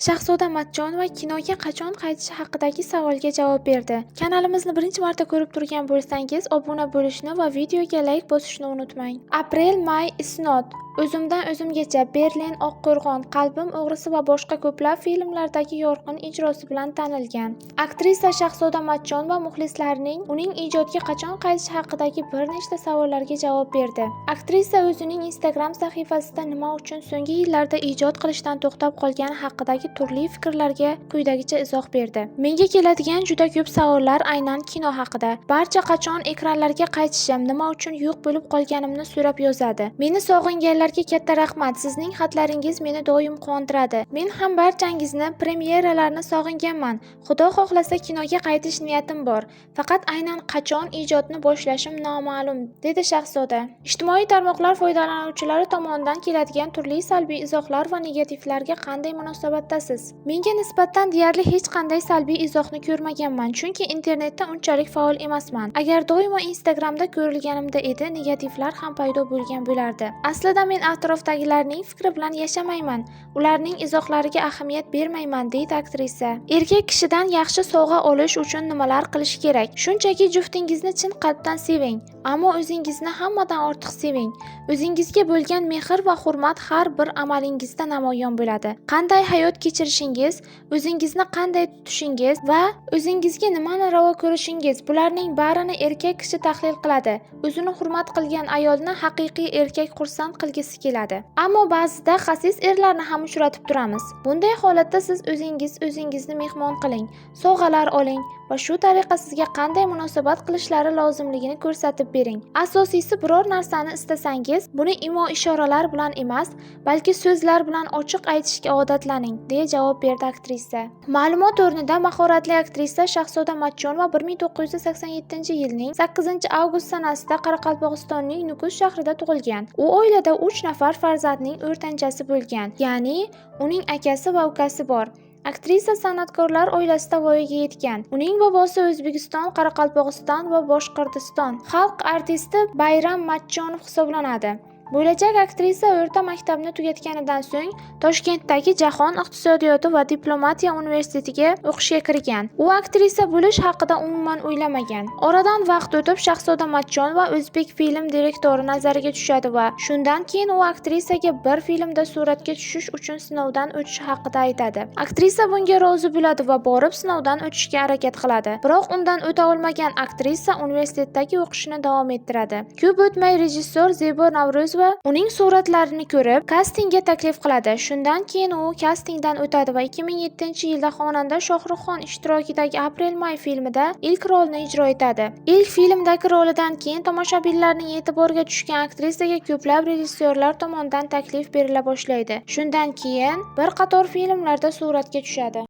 Shahzoda Matchonova kinoga qachon qaytishi haqidagi savolga javob berdi. Kanalimizni birinchi marta ko'rib turgan bo'lsangiz, obuna bo'lishni va videoga like bosishni unutmang. April May is not. O'zimdan o'zimgacha, Berlin, Oqqo'rg'on, Qalbim o'g'risi va boshqa ko'plab filmlardagi yorqin ijrosi bilan tanilgan. Aktrisa Shahzoda Matchonova muxlislarining uning ijodga qachon qaytishi haqidagi bir nechta savollarga javob berdi. Aktrisa o'zining Instagram sahifasida nima uchun so'nggi yillarda ijod qilishdan to'xtab qolgani haqidagi turli fikrlarga quyidagicha izoh berdi. Menga keladigan juda ko'p savollar aynan kino haqida. Barcha qachon ekranlarga qaytishim, nima uchun yo'q bo'lib qolganimni so'rab yozadi. Meni sog'inganlarga katta rahmat. Sizning xatlaringiz meni doim quvontiradi. Men ham barchangizni, premyeralarni sog'inganman. Xudo xohlasa kinoga qaytish niyatim bor. Faqat aynan qachon ijodni boshlashim noma'lum, dedi Shahzoda. Ijtimoiy tarmoqlar foydalanuvchilari tomonidan keladigan turli salbiy izohlar va negativlarga qanday munosabatdasiz? Menga nisbatan deyarli hech qanday salbiy izohni ko'rmaganman, chunki internetda unchalik faol emasman. Agar doimo Instagramda ko'rilganimda edi, negativlar ham paydo bo'lgan bo'lardi. Aslida men atrofdagilarning fikri bilan yashamayman, ularning izohlariga ahamiyat bermayman, deydi aktrisa. Erkak kishidan yaxshi sovg'a olish uchun nimalar qilish kerak? Shunchaki juftingizni chin qalbdan seving, ammo o'zingizni hammadan ortiq seving. O'zingizga bo'lgan mehr va hurmat har bir amalingizda namoyon bo'ladi. Qanday hayot kechirishingiz, o'zingizni qanday tutishingiz va o'zingizga nimani ravo ko'rishingiz, bularning barini erkak kishi tahlil qiladi. O'zini hurmat qilgan ayolni haqiqiy erkak xursand qilgisi keladi. Ammo ba'zida xasis erlarni ham uchratib turamiz. Bunday holatda siz o'zingizni mehmon qiling, sovg'alar oling va shu tariqa sizga qanday munosabat qilishlari lozimligini ko'rsatib bering. Asosiysi, biror narsani istasangiz, buni imo-ishoralar bilan emas, balki so'zlar bilan ochiq aytishga odatlaning, deya javob berdi aktrisa. Ma'lumot o'rnida, mahoratli aktrisa Shahzoda Matchonova 1987-yilning 8-avgust sanasida Qoraqalpog'istonning Nukus shahrida tug'ilgan. U oilada 3 nafar farzandning o'rtanchasi bo'lgan, ya'ni uning akasi va ukasi bor. Aktrisa san'atkorlar oilasida voyaga yetgan. Uning bobosi O'zbekiston, Qoraqalpog'iston va Boshqirdiston xalq artisti Bayram Matchonov hisoblanadi. Bo'lajak aktrisa o'rta maktabni tugatganidan so'ng Toshkentdagi Jahon iqtisodiyoti va diplomatiya universitetiga o'qishga kirgan. U aktrisa bo'lish haqida umuman o'ylamagan. Oradan vaqt o'tib Shahzoda Matchonova o'zbek film direktori nazariga tushadi va shundan keyin u aktrisaga bir filmda suratga tushish uchun sinovdan o'tishi haqida aytadi. Aktrisa bunga rozi bo'ladi va borib sinovdan o'tishga harakat qiladi. Biroq undan o'ta olmagan aktrisa universitetdagi o'qishini davom ettiradi. Ko'p o'tmay rejissyor Zebo Navro'zova uning suratlarini ko'rib, kastingga taklif qiladi. Shundan keyin u kastingdan o'tadi va 2007-yilda xonanda Shohruxxon ishtirokidagi April May filmida ilk rolni ijro etadi. Ilk filmdagi rolidan keyin tomoshabinlarning e'tiboriga tushgan aktrisaga ko'plab rejissyorlar tomonidan taklif berila boshlaydi. Shundan keyin bir qator filmlarda suratga tushadi.